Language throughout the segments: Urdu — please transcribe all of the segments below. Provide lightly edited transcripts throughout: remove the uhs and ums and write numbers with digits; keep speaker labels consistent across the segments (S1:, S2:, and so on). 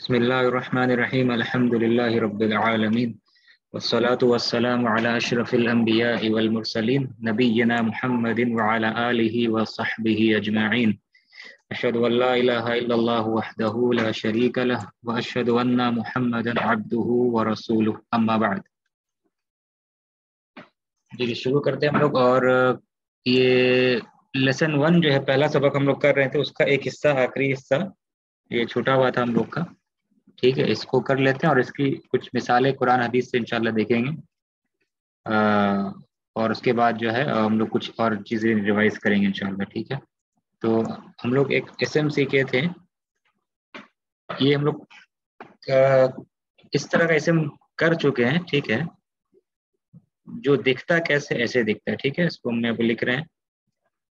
S1: بسم الله الرحمن الرحيم الحمد لله رب العالمين والصلاة والسلام على أشرف الأنبياء والمرسلين نبينا محمد وعلى آله وصحبه أجمعين أشهد أن لا إله إلا الله وحده لا شريك له وأشهد أن محمدا عبده ورسوله أما بعد. جی شروع کرتے ہیں ہم لوگ. اور یہ لیسن 1 جو ہے پہلا سبق ہم لوگ کر رہے تھے، اس کا ایک حصہ، آخری حصہ یہ چھوٹا ہوا تھا ہم لوگ کا. ٹھیک ہے، اس کو کر لیتے ہیں اور اس کی کچھ مثالیں قرآن حدیث سے انشاءاللہ دیکھیں گے. اور اس کے بعد جو ہے ہم لوگ کچھ اور چیزیں ریوائز کریں گے انشاءاللہ. ٹھیک ہے، تو ہم لوگ ایک اسم سیکھے تھے. یہ ہم لوگ اس طرح کا اسم کر چکے ہیں. ٹھیک ہے، جو دکھتا کیسے ایسے دکھتا ہے. ٹھیک ہے، اس کو ہم یہاں پہ لکھ رہے ہیں.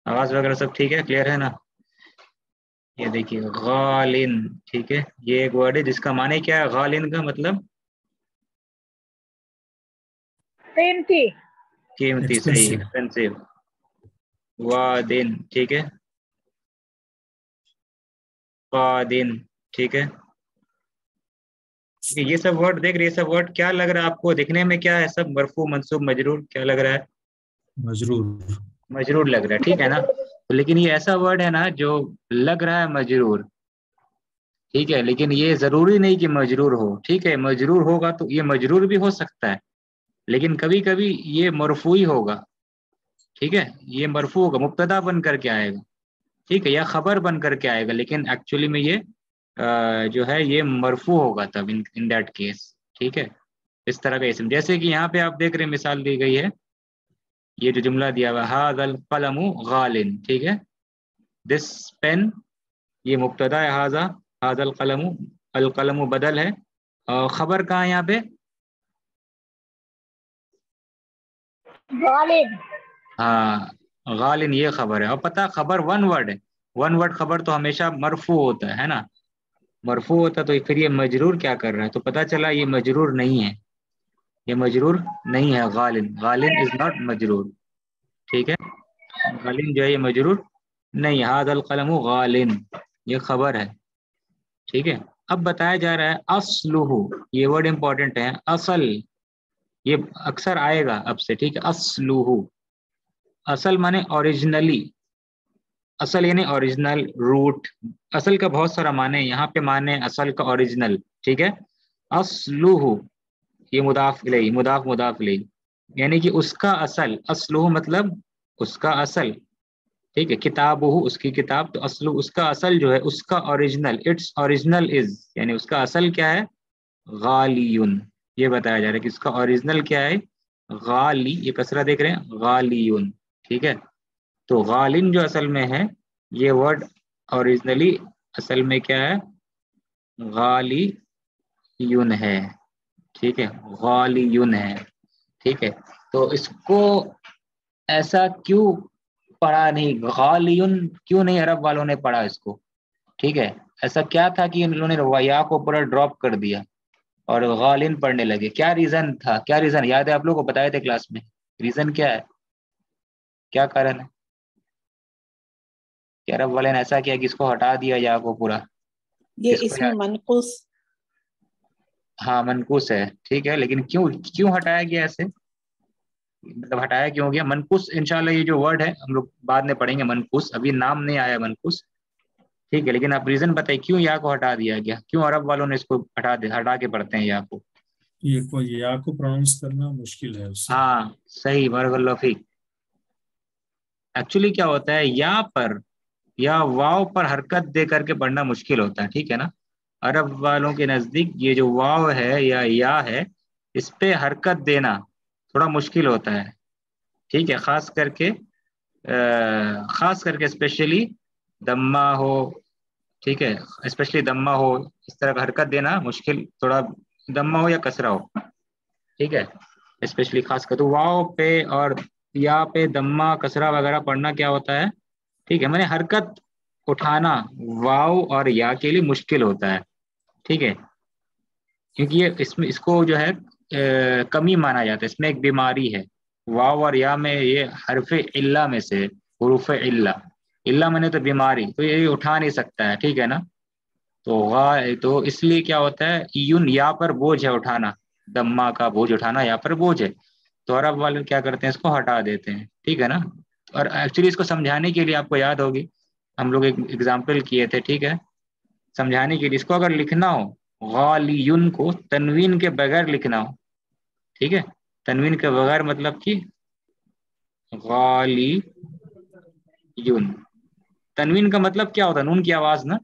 S1: آواز وغیرہ سب ٹھیک ہے، کلیئر ہے نا؟ یہ دیکھیے غالن. ٹھیک ہے، یہ ایک ورڈ ہے جس کا معنی کیا ہے؟ غالن کا مطلب
S2: قیمتی،
S1: قیمتی. صحیح، ایکسپینسو. وادن. ٹھیک ہے، قادن. ٹھیک ہے، یہ سب ورڈ دیکھ رہے، یہ سب ورڈ کیا لگ رہا ہے آپ کو؟ دکھنے میں کیا ہے؟ سب مرفوع، منصوب، مجرور. کیا لگ رہا ہے؟
S3: مجرور.
S1: مجرور لگ رہا ہے. ٹھیک ہے نا، لیکن یہ ایسا ورڈ ہے نا جو لگ رہا ہے مجرور. ٹھیک ہے، لیکن یہ ضروری نہیں کہ مجرور ہو. ٹھیک ہے، مجرور ہوگا تو یہ مجرور بھی ہو سکتا ہے، لیکن کبھی کبھی یہ مرفوعی ہوگا. ٹھیک ہے، یہ مرفوع ہوگا، مبتدا بن کر کے آئے گا. ٹھیک ہے، یا خبر بن کر کے آئے گا، لیکن ایکچولی میں یہ جو ہے یہ مرفوع ہوگا تب ان دیٹ کیس. ٹھیک ہے، اس طرح کا اسم، جیسے کہ یہاں پہ آپ دیکھ رہے ہیں مثال دی گئی ہے، یہ جو جملہ دیا ہوا ھذا القلم غالن. ٹھیک ہے، دس پین، یہ مبتدا ہے. ھذا القلم، القلم بدل ہے. اور خبر کہاں ہے یہاں پہ؟
S2: غالب.
S1: ہاں، غالن یہ خبر ہے. اور پتہ خبر ون ورڈ ہے. ون ورڈ خبر تو ہمیشہ مرفوع ہوتا ہے نا، مرفوع ہوتا. تو پھر یہ مجرور کیا کر رہا ہے؟ تو پتہ چلا یہ مجرور نہیں ہے، یہ مجرور نہیں ہے. غالن، غالن از ناٹ مجرور. ٹھیک ہے، غالن جو ہے یہ مجرور نہیں. ھذا القلم غالن، یہ خبر ہے. ٹھیک ہے، اب بتایا جا رہا ہے اصلہ، یہ ورڈ امپورٹنٹ ہے. اصل یہ اکثر آئے گا اب سے. ٹھیک ہے، اصلہ، اصل مانے اوریجنلی. اصل یعنی اوریجنل، روٹ. اصل کا بہت سارا معنی ہے، یہاں پہ معنی اصل کا اوریجنل. ٹھیک ہے، اصلہ یہ مضاف الیہ، مضاف الیہ، یعنی کہ اس کا اصل. اصلہ مطلب اس کا اصل. ٹھیک ہے، کتابہ اس کی کتاب. تو اصل اس کا اصل جو ہے، اس کا اوریجنل، اٹس اوریجنل از، یعنی اس کا اصل کیا ہے؟ غالیون. یہ بتایا جا رہا ہے کہ اس کا اوریجنل کیا ہے؟ غالی. یہ کسرہ دیکھ رہے ہیں، غالیون. ٹھیک ہے، تو غالن جو اصل میں ہے، یہ ورڈ اوریجنلی اصل میں کیا ہے؟ غالی یون ہے. ٹھیک ہے، غالی یون ہے. ٹھیک ہے، تو اس کو ایسا کیوں پڑھا نہیں؟ غالیون کیوں نہیں عرب والوں نے پڑھا اس کو؟ ٹھیک ہے، ایسا کیا تھا کہ انہوں نے یا کو پورا ڈراپ کر دیا اور غالن پڑھنے لگے؟ کیا ریزن تھا؟ کیا ریزن یاد ہے آپ لوگوں کو؟ بتائے تھے کلاس میں ریزن کیا ہے، کیا کارن ہے کہ عرب والے نے ایسا کیا کہ اس کو ہٹا دیا یا کو پورا؟
S4: یہ اسم منقوص.
S1: ہاں منقوص ہے. ٹھیک ہے، لیکن کیوں ہٹایا گیا ایسے؟ مطلب ہٹایا کیوں گیا؟ منقوص انشاءاللہ یہ جو ورڈ ہے ہم لوگ بعد میں پڑھیں گے. منقوص ابھی نام نہیں آیا منقوص. ٹھیک ہے، لیکن آپ ریزن بتائیے کیوں یا کو ہٹا دیا گیا؟ کیوں عرب والوں نے اس کو ہٹا کے پڑھتے ہیں یا کو؟
S3: یا کو پروننس کرنا مشکل ہے اس سے.
S1: ہاں صحیح، بارک اللہ فیک. ایکچولی کیا ہوتا ہے، یا پر یا واو پر حرکت دے کر کے پڑھنا مشکل ہوتا ہے. ٹھیک ہے نا، عرب والوں کے نزدیک یہ جو واو ہے یا ہے، اس پہ حرکت دینا تھوڑا مشکل ہوتا ہے. ٹھیک ہے، خاص کر کے اسپیشلی دمہ ہو. ٹھیک ہے، اسپیشلی دمہ ہو، اس طرح کا حرکت دینا مشکل، تھوڑا دمہ ہو یا کسرہ ہو. ٹھیک ہے، اسپیشلی خاص کر تو واو پہ اور یا پہ دمہ کسرہ وغیرہ پڑھنا کیا ہوتا ہے؟ ٹھیک ہے، میں نے حرکت اٹھانا واو اور یا کے لیے مشکل ہوتا ہے. ٹھیک ہے، کیونکہ یہ اس کو جو ہے کمی مانا جاتا ہے. اس میں ایک بیماری ہے واو اور یا میں، یہ حرف علہ میں سے، حروف علہ. علہ میں نے تو بیماری، تو یہ اٹھا نہیں سکتا ہے. ٹھیک ہے نا، تو اس لیے کیا ہوتا ہے یون یا پر بوجھ ہے اٹھانا، دما کا بوجھ اٹھانا یا پر بوجھ ہے، تو عرب والے کیا کرتے ہیں اس کو ہٹا دیتے ہیں، ٹھیک ہے نا. اور ایکچولی اس کو سمجھانے کے لیے آپ کو یاد ہوگی ہم لوگ ایک ایگزامپل کیے تھے، ٹھیک ہے. سمجھانے کے لیے اس کو اگر لکھنا ہو غالیون کو تنوین کے بغیر لکھنا ہو، ٹھیک ہے، تنوین کے بغیر مطلب کہ غالی یون. تنوین کا مطلب کیا ہوتا ہے؟ نون کی آواز نا.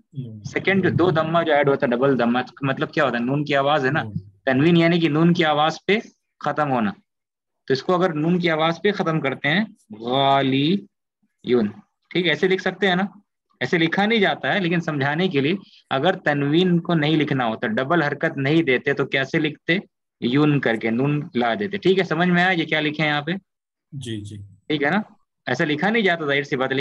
S1: سیکنڈ جو دو دمہ جو ایڈ ہوتا ہے ڈبل دمہ، مطلب کیا ہوتا ہے؟ نون کی آواز ہے نا. تنوین یعنی کہ نون کی آواز پہ ختم ہونا. تو اس کو اگر نون کی آواز پہ ختم کرتے ہیں غالی یون، ٹھیک ہے، ایسے لکھ سکتے ہیں نا. ایسے لکھا نہیں جاتا ہے لیکن سمجھانے کے لیے اگر تنوین کو نہیں لکھنا ہوتا، ڈبل حرکت نہیں دیتے تو کیسے لکھتے؟ یون کر کے نون لا دیتے. ٹھیک ہے، سمجھ میں آیا یہ کیا لکھے ہیں یہاں پہ؟
S3: جی جی
S1: ٹھیک ہے نا. ایسا لکھا نہیں جاتا ظاہر سی بات ہے،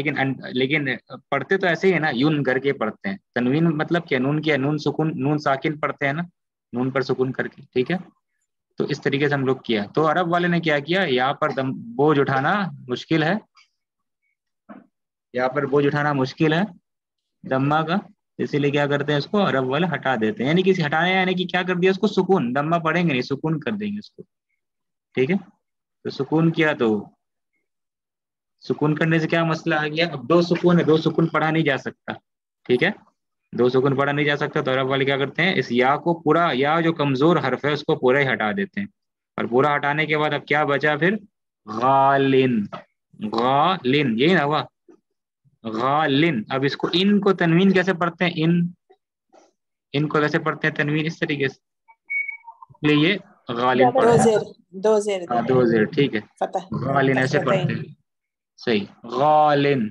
S1: لیکن پڑھتے تو ایسے ہی ہے نا، یون کر کے پڑھتے ہیں. تنوین مطلب کیا؟ نون کیا؟ نون سکون، نون ساکن پڑھتے ہیں نا، نون پر سکون کر کے، ٹھیک ہے. تو اس طریقے سے ہم لوگ کیا. تو عرب والے نے کیا کیا، یہاں پر بوجھ اٹھانا مشکل ہے، یہاں پر بوجھ اٹھانا مشکل ہے دمہ کا، اسی لیے کیا کرتے ہیں اس کو عرب والے ہٹا دیتے ہیں. یعنی کہ ہٹانے یعنی کہ کیا کر دیا اس کو سکون، دمہ پڑھیں گے نہیں، سکون کر دیں گے اس کو، ٹھیک ہے. تو سکون کیا، تو سکون کرنے سے کیا مسئلہ آ گیا؟ اب دو سکون ہے، دو سکون پڑھا نہیں جا سکتا، ٹھیک ہے، دو سکون پڑھا نہیں جا سکتا. تو عرب والے کیا کرتے ہیں اس یا کو پورا، یا جو کمزور حرف ہے اس کو پورا ہی ہٹا دیتے ہیں. اور پورا ہٹانے کے بعد اب کیا بچا پھر؟ غالن. غالن یہی نا ہوا، غالن. اب اس کو ان کو تنوین کیسے پڑھتے ہیں؟ ان کو کیسے پڑھتے ہیں تنوین؟ اس طریقے سے، اس لیے یہ غالن
S2: زیادہ
S4: دو
S1: پڑھتے
S4: زیر،
S1: ہیں.
S4: دو زیر
S1: ہاں
S4: دے،
S1: دو زیر، ٹھیک ہے،
S4: فتح،
S1: غالن ایسے
S4: کسرتین.
S1: پڑھتے ہیں، صحیح، غالن.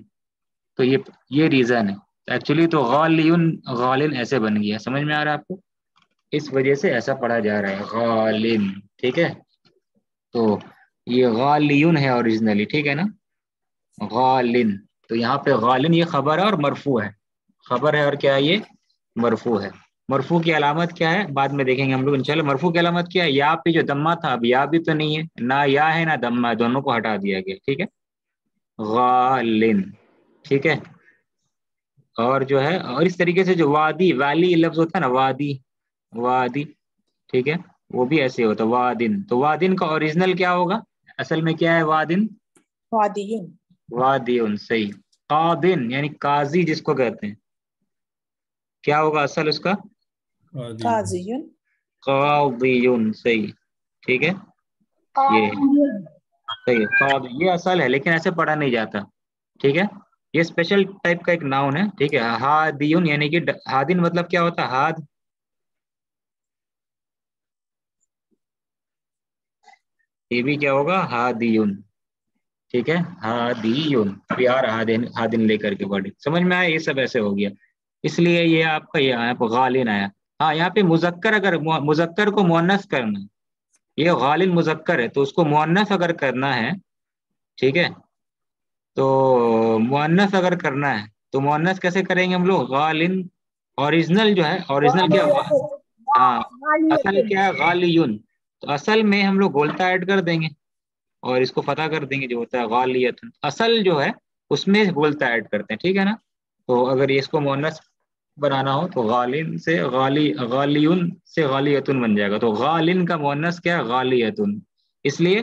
S1: تو یہ ریزن ہے ایکچولی. تو غالیون غالن ایسے بن گیا، سمجھ میں آ رہا ہے آپ کو؟ اس وجہ سے ایسا پڑھا جا رہا ہے غالن، ٹھیک ہے. تو یہ غالیون ہے اوریجنلی، ٹھیک ہے نا، غالن. تو یہاں پہ غالن یہ خبر ہے اور مرفوع ہے، خبر ہے اور کیا ہے؟ یہ مرفوع ہے. مرفوع کی علامت کیا ہے بعد میں دیکھیں گے ہم لوگ انشاءاللہ. مرفوع کی علامت کیا ہے؟ یا پہ جو دمہ تھا، اب یا بھی تو نہیں ہے، نہ یا ہے نہ دمہ ہے، دونوں کو ہٹا دیا گیا، ٹھیک ہے، غالن، ٹھیک ہے. اور جو ہے، اور اس طریقے سے جو وادی والی لفظ ہوتا ہے نا، وادی، وادی، ٹھیک ہے، وہ بھی ایسے ہوتا ہے وادن. تو وادن کا اوریجنل کیا ہوگا؟ اصل میں کیا ہے وادن؟
S4: وادیون.
S1: وادیون، صحیح. قاضن یعنی قاضی جس کو کہتے ہیں، کیا ہوگا اصل اس کا؟
S4: قاضیون.
S1: قاضیون، صحیح، ٹھیک ہے. یہ صحیح قاضی یہ اصل ہے لیکن ایسے پڑھا نہیں جاتا، ٹھیک ہے. یہ اسپیشل ٹائپ کا ایک ناؤن ہے، ٹھیک ہے. ہادیون یعنی کہ ہادن مطلب کیا ہوتا ہے؟ ہاد، یہ بھی کیا ہوگا؟ ہادیون، ٹھیک ہے، ہادیون. ابھی آ رہا ہادن لے کر کے ورڈ، سمجھ میں آیا؟ یہ سب ایسے ہو گیا، اس لیے یہ آپ کا یہاں پہ غالن آیا. ہاں یہاں پہ مذکر، اگر مذکر کو مؤنث کرنا، یہ غالن مذکر ہے تو اس کو مؤنث اگر کرنا ہے، ٹھیک ہے، تو مؤنث اگر کرنا ہے تو مؤنث کیسے کریں گے ہم لوگ؟ غالن. اوریجنل جو ہے، اوریجنل کیا؟ ہاں اصل کیا ہے؟ غالیون. تو اصل میں ہم لوگ گولتا ایڈ کر دیں گے اور اس کو فتح کر دیں گے، جو ہوتا ہے غالیت. اصل جو ہے اس میں گولتا ایڈ کرتے ہیں، ٹھیک ہے نا. تو اگر اس کو مؤنث بنانا ہو تو غالن سے غالیون سے غالیتن بن جائے گا. تو غالن کا مؤنث کیا ہے؟ غالیتن. اس لیے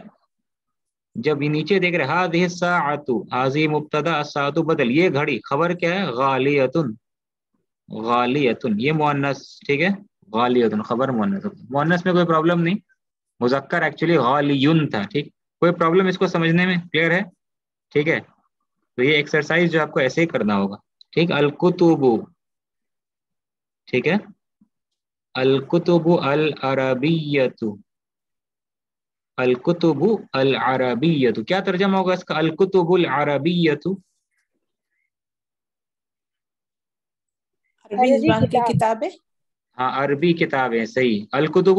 S1: جب یہ نیچے دیکھ رہے ہاذہ الساعۃ، حاضی مبتدا، الساعۃ بدل، یہ گھڑی خبر کیا ہے؟ غالیتن. غالیتن یہ مؤنث، ٹھیک ہے، غالیتن خبر مؤنث. مؤنث میں کوئی پرابلم نہیں، مذکر ایکچولی غالیون تھا، ٹھیک. کوئی پرابلم اس کو سمجھنے میں؟ کلیئر ہے؟ ٹھیک ہے. تو یہ ایکسرسائز جو آپ کو ایسے ہی کرنا ہوگا، ٹھیک. الکتب، ٹھیک ہے، الکتب العربیۃ، الکتب العربیۃ. کیا ترجمہ ہوگا اس کا؟ الکتب العربیۃ.
S4: عربی زبان کی کتابیں.
S1: ہاں عربی کتابیں، صحیح. الکتب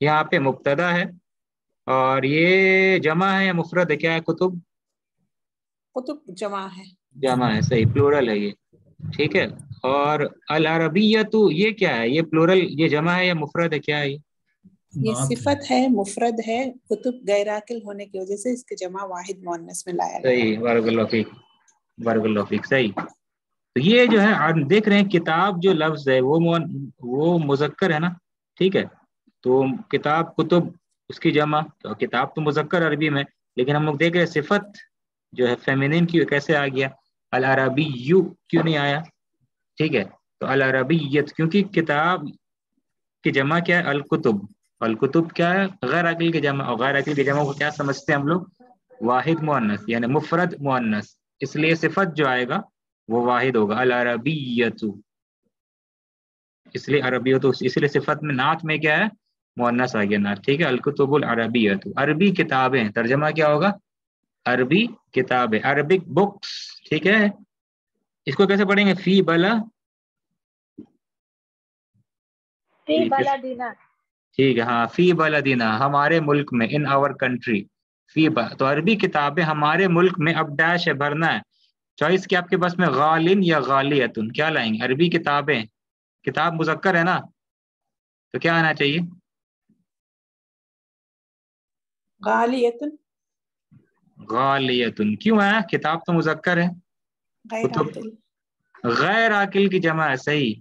S1: یہاں پہ مبتدا ہے اور یہ جمع ہے یا مفرد ہے؟ کیا ہے؟ کتب
S4: کتب جمع ہے.
S1: جمع ہے، صحیح، پلورل ہے یہ، ٹھیک ہے. اور العربیۃ یہ کیا ہے؟ یہ پلورل، یہ جمع ہے یا مفرد ہے؟ کیا ہے
S4: یہ صفت ہے، مفرد ہے. کتب غیر عاقل ہونے کی وجہ سے اس کے جمع واحد مؤنث میں لایا گیا.
S1: صحیح، بارک اللہ فیک، بارک اللہ فیک، صحیح. تو یہ جو ہے آپ دیکھ رہے ہیں کتاب جو لفظ ہے وہ مذکر ہے نا، ٹھیک ہے. تو کتاب کتب اس کی جمع، تو کتاب تو مذکر عربی میں، لیکن ہم لوگ دیکھ رہے ہیں صفت جو ہے فیمینین کی کیسے آ گیا، العربی کیوں نہیں آیا، ٹھیک ہے. تو العربیت کیونکہ کتاب کی جمع کیا ہے، الکتب. الکتب کیا ہے، غیر عاقل کی جمع، اور غیر عاقل کی جمع کو کیا سمجھتے ہیں ہم لوگ، واحد مؤنث یعنی مفرد مؤنث، اس لیے صفت جو آئے گا وہ واحد ہوگا، العربیت. اس لیے عربیت، اس لیے صفت میں نعت میں کیا ہے، مؤنث آ گیا نعت، ٹھیک ہے. الکتب العربیت، عربی کتابیں، ترجمہ کیا ہوگا، عربی کتابیں، عربک بکس، ٹھیک ہے. اس کو کیسے پڑھیں گے، فی بلا،
S2: فی بلدنا،
S1: ٹھیک ہے، ہاں، فی بلدنا، ہمارے ملک میں، ان آور کنٹری، فی تو عربی کتابیں ہمارے ملک میں. اب ڈیش ہے، بھرنا ہے. چوائس کیا آپ کے پاس میں، غالن یا غالیتن، کیا لائیں گے، عربی کتابیں، کتاب مذکر ہے نا، تو کیا آنا چاہیے،
S4: غالیتن.
S1: غالیتن کیوں آیا، کتاب تو مذکر ہے،
S4: غیر
S1: کتب
S4: عاقل.
S1: غیر عاقل کی جمع ہے، صحیح،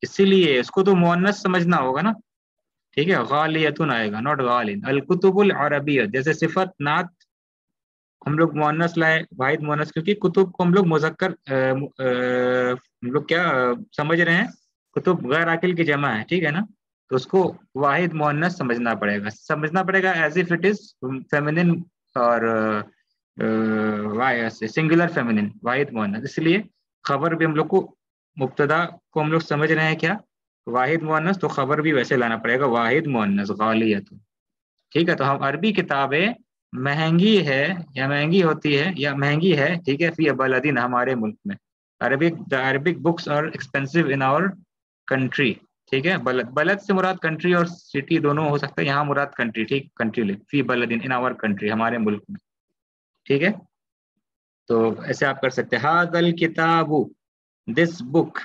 S1: اسی لیے اس کو تو مؤنث سمجھنا ہوگا نا، ٹھیک ہے. غالیتن آئے گا، ناٹ غالن. الکتب العربیت، جیسے صفت نعت ہم لوگ مؤنث لائے، واحد مؤنث، کیونکہ کتب کو ہم لوگ مذکر ہم لوگ کیا سمجھ رہے ہیں، کتب غیر عاقل کی جمع ہے، ٹھیک ہے نا. تو اس کو واحد مؤنث سمجھنا پڑے گا as if it is feminine اور سنگولر فیمینن، واحد مؤنث. اس لیے خبر بھی ہم لوگ کو، مبتدا کو ہم لوگ سمجھ رہے ہیں کیا، واحد مؤنث، تو خبر بھی ویسے لانا پڑے گا، واحد مؤنث، غالیت، ٹھیک ہے. تو ہم عربی کتابیں مہنگی ہے یا مہنگی ہوتی ہے یا مہنگی ہے، ٹھیک ہے، فی بلدن، ہمارے ملک میں. Arabic books are expensive in our country, ٹھیک ہے. بلد سے مراد کنٹری اور سٹی دونوں ہو سکتا ہے، یہاں مراد کنٹری، ٹھیک، کنٹری لے، فی بلدن، ان آور کنٹری، ہمارے ملک میں، ٹھیک ہے. تو ایسے آپ کر سکتے ہیں، ھذا الکتاب، دس بک،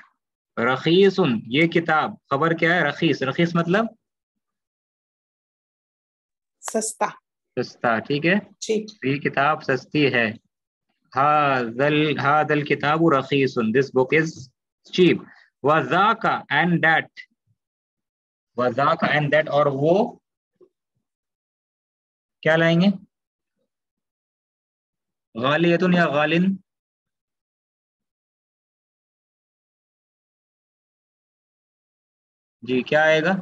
S1: رخیص، یہ کتاب، خبر کیا ہے، رخیص. رخیص مطلب
S4: سستا.
S1: سستا، ٹھیک ہے،
S4: ٹھیک.
S1: یہ کتاب سستی ہے. ھذا الکتاب رخیص، دس بک از چیپ. وذاک اینڈ دیٹ، وذاک اینڈ دیٹ، اور وہ کیا لائیں گے، غالیتن یا غالن، جی کیا آئے گا،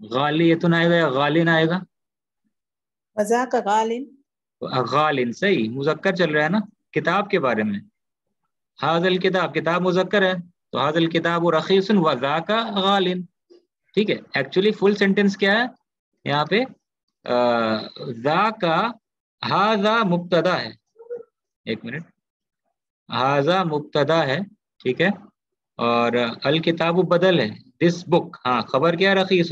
S1: غالیتن آئے گا یا غالن آئے گا،
S4: وذاک غالن.
S1: غالن، صحیح، مذکر چل رہا ہے نا کتاب کے بارے میں. ھذا الکتاب، کتاب مذکر ہے، تو ھذا الکتاب رخیص وذاک غالن، ٹھیک ہے. ایکچولی فل سینٹینس کیا ہے یہاں پہ، ذاک، ھذا مبتدا ہے، ایک منٹ، ھذا مبتدا ہے، ٹھیک ہے، اور الکتاب بدل ہے، دس بک، ہاں، خبر کیا ہے، رخیص.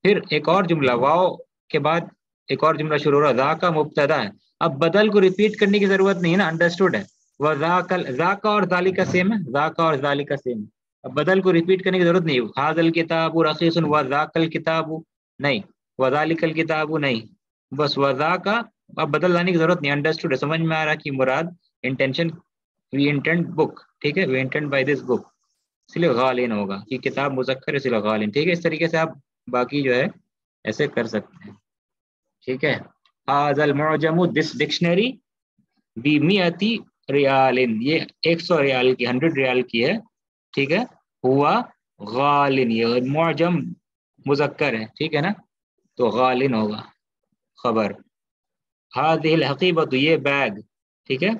S1: پھر ایک اور جملہ، واو کے بعد ایک اور جملہ شروع ہو رہا ہے، ذاک مبتدا ہے. اب بدل کو ریپیٹ کرنے کی ضرورت نہیں ہے نا، انڈرسٹوڈ ہے. ذاک اور ذالک سیم ہے، ذاک اور ذالک سیم. اب بدل کو ریپیٹ کرنے کی ضرورت نہیں، ھذا الکتاب رخیص وذاک الکتاب نہیں، وذالک الکتاب نہیں، بس وذاک. اب بدل لانے کی ضرورت نہیں، انڈرسٹوڈ ہے، سمجھ میں آ رہا کہ مراد انٹینشن، وی انٹینڈ بک، ٹھیک ہے، وی انٹینڈ بائی دس بک، اس لیے غالین ہوگا، یہ کتاب مذکر ہے، اس لیے غالین، ٹھیک ہے. اس طریقے سے آپ باقی جو ہے ایسے کر سکتے ہیں، ٹھیک ہے. ھذا المعجم، دس ڈکشنری، بمئۃ ریال، یہ 100 ریال کی، 100 ریال کی ہے، ٹھیک ہے. ہوا غالن، یہ معجم مذکر ہے، ٹھیک ہے نا، تو غالن ہوگا خبر. ھذہ الحقیبۃ، یہ بیگ، ٹھیک ہے،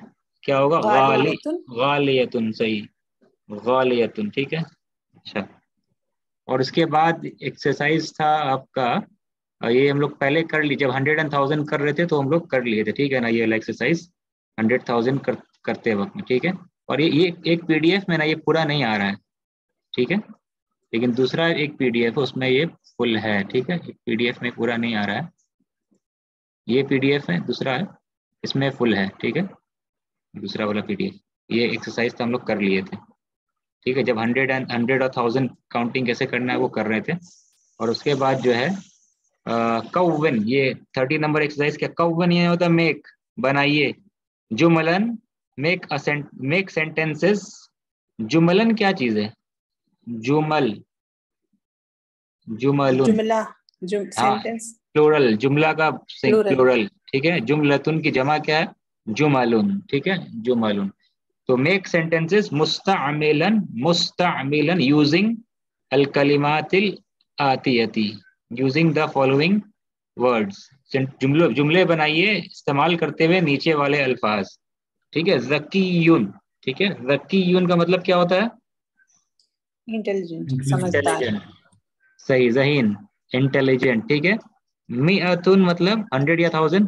S1: کیا ہوگا،
S4: غالیتن.
S1: غالیتن، صحیح، غالیتن، ٹھیک ہے. اچھا، اور اس کے بعد ایکسرسائز تھا آپ کا، یہ ہم لوگ پہلے کر لی، جب 100 and 1000 کر رہے تھے تو ہم لوگ کر لیے تھے، ٹھیک ہے نا، یہ ایکسرسائز 100,000 کرتے وقت میں، ٹھیک ہے. اور یہ ایک پی ڈی ایف میں نا یہ پورا نہیں آ رہا ہے، ٹھیک ہے، لیکن دوسرا ایک پی ڈی ایف اس میں یہ فل ہے، ٹھیک ہے. ایک پی ڈی ایف میں پورا نہیں آ رہا ہے، یہ پی ڈی ایف ہے، دوسرا ہے اس میں فل ہے، ٹھیک ہے، دوسرا والا پی ڈی ایف. یہ ایکسرسائز تو ہم لوگ کر لیے تھے، ٹھیک ہے، جب 100 اور 1000 کاؤنٹنگ کیسے کرنا ہے وہ کر رہے تھے. اور اس کے بعد جو ہے کون، یہ 30 نمبر ایکسرسائز کیا، کون یہ ہوتا ہے، میک، بنائیے، جملن میک سینٹینسز. جملن کیا چیز ہے؟ جمل، جملن،
S4: جملہ
S1: ہاں
S4: سینٹینس
S1: پلورل، جملہ کا
S4: پلورل.
S1: پلورل. ٹھیک ہے، جملتن کی جمع کیا ہے؟ جملن. ٹھیک ہے، جملن. تو میک سینٹینسز مستعملا یوزنگ الکلمات الآتیتی، یوزنگ دا فالوئنگ ورڈز. جملے بنائیے استعمال کرتے ہوئے نیچے والے الفاظ. ٹھیک ہے، ذکیون. ٹھیک ہے، ذکیون کا مطلب کیا ہوتا ہے؟
S4: انٹیلیجنٹ، سمجھدار.
S1: انٹیلیجنٹ. صحیح، ذہین، انٹیلیجنٹ. ٹھیک ہے. میئتن مطلب 100 یا 1000؟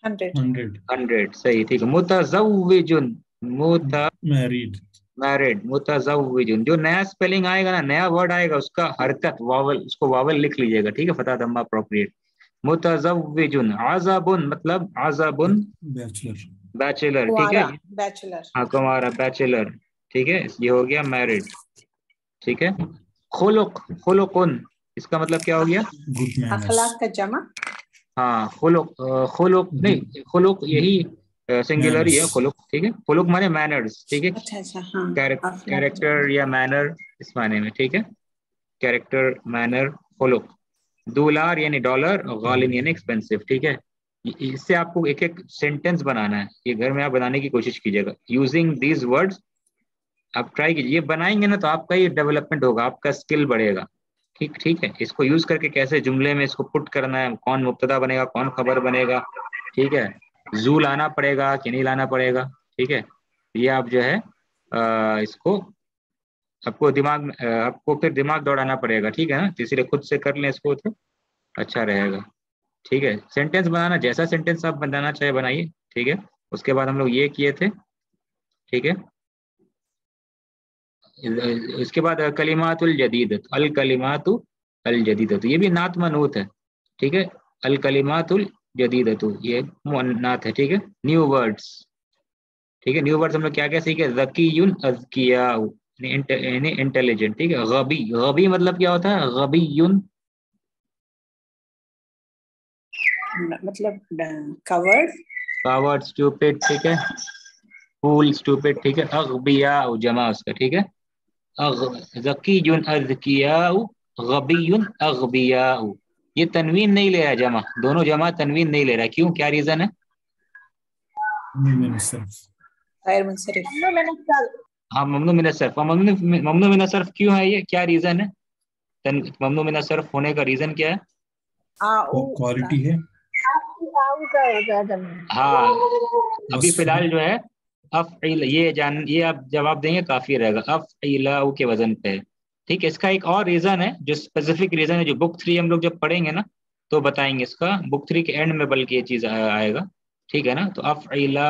S4: 100.
S1: 100. صحیح، ٹھیک ہے. متزوجن،
S3: میریڈ.
S1: میرڈ. متزوجن. جو نیا اسپیلنگ آئے گا نا، نیا ورڈ آئے گا، اس کا حرکت واول، اس کو واول لکھ لیجیے گا. ٹھیک ہے، فتح دمہ اپروپریٹ. متزوجن. عزبن مطلب عزبن
S3: بیچلر.
S1: بیچلر. ٹھیک ہے،
S4: کنوارا، بیچلر.
S1: ہاں کمارا، بیچلر. ٹھیک ہے، یہ ہو گیا میرڈ. ٹھیک ہے. خلق، خلقن، اس کا مطلب کیا ہو گیا؟
S3: Good manners.
S4: اخلاق کا جمع.
S1: ہاں خلق، خلق نہیں، خلق یہی سنگولر ہی ہے خلق. ٹھیک ہے، خلق مانے مینرز. ٹھیک ہے،
S4: اچھا اچھا، ہاں. اخلاق
S1: کیریکٹر یا مینر اس معنی میں. ٹھیک ہے، کیریکٹر، مینر، خلق. دولار یعنی ڈالر، غالن یعنی ایکسپینسو. ٹھیک ہے، اس سے آپ کو ایک ایک سینٹینس بنانا ہے، یہ گھر میں آپ بنانے کی کوشش کیجیے گا یوزنگ دیز ورڈز. آپ ٹرائی کیجیے، یہ بنائیں گے نا تو آپ کا یہ ڈیولپمنٹ ہوگا، آپ کا اسکل بڑھے گا. ٹھیک ہے، اس کو یوز کر کے کیسے جملے میں اس کو پٹ کرنا ہے، کون مبتدا بنے گا، کون خبر بنے گا. ٹھیک ہے، زو لانا پڑے گا کہ نہیں لانا پڑے گا. ٹھیک ہے، یہ آپ جو ہے اس کو آپ کو پھر دماغ دوڑانا پڑے گا. ٹھیک ہے نا، اس لیے خود سے کر لیں اس کو تو اچھا رہے گا. ٹھیک ہے، سینٹینس بنانا، جیسا سینٹینس آپ بنانا چاہے بنائیے. ٹھیک ہے، اس کے بعد ہم لوگ یہ کیے تھے. ٹھیک ہے، اس کے بعد کلمات الجدیدت، الکلمات الجدیدت، یہ بھی نعت منعوت ہے. ٹھیک ہے، الکلمات الجدیدت یہ نعت ہے. ٹھیک ہے، نیو ورڈز. ٹھیک ہے، نیو ورڈز ہم لوگ کیا کیا سیکھے؟ ذکیٌ، اذکیاء یعنی انٹیلیجنٹ. ٹھیک ہے، غبی، غبی مطلب کیا ہوتا ہے؟ غبیٌ
S4: مطلب کورڈ.
S1: Coward, stupid. ٹھیک ہے، فول، اسٹوپڈ. ٹھیک ہے، اغبیاء جمع اس کا. ٹھیک ہے، ذکیٌ، اذکیاء، غبیٌ، اغبیاء. یہ تنوین نہیں لے رہا ہے جمع، دونوں جمع تنوین نہیں لے رہا ہے. کیوں؟ کیا ریزن ہے؟
S4: غیر منصرف.
S1: ہاں، ممنوع من الصرف. ممنوع من الصرف کیوں ہے؟ یہ کیا ریزن ہے؟ ممنوع من الصرف ہونے کا ریزن کیا ہے؟
S3: کوالٹی ہے.
S1: ہاں، ابھی فی الحال جو ہے افعل، یہ آپ جواب دیں گے کافی رہے گا. افعلا کے وزن پہ. ٹھیک ہے، اس کا ایک اور ریزن ہے جو اسپیسیفک ریزن ہے، جو بک 3 ہم لوگ جب پڑھیں گے نا تو بتائیں گے اس کا. بک 3 کے اینڈ میں بلکہ یہ چیز آئے گا. ٹھیک ہے نا، تو افعلا،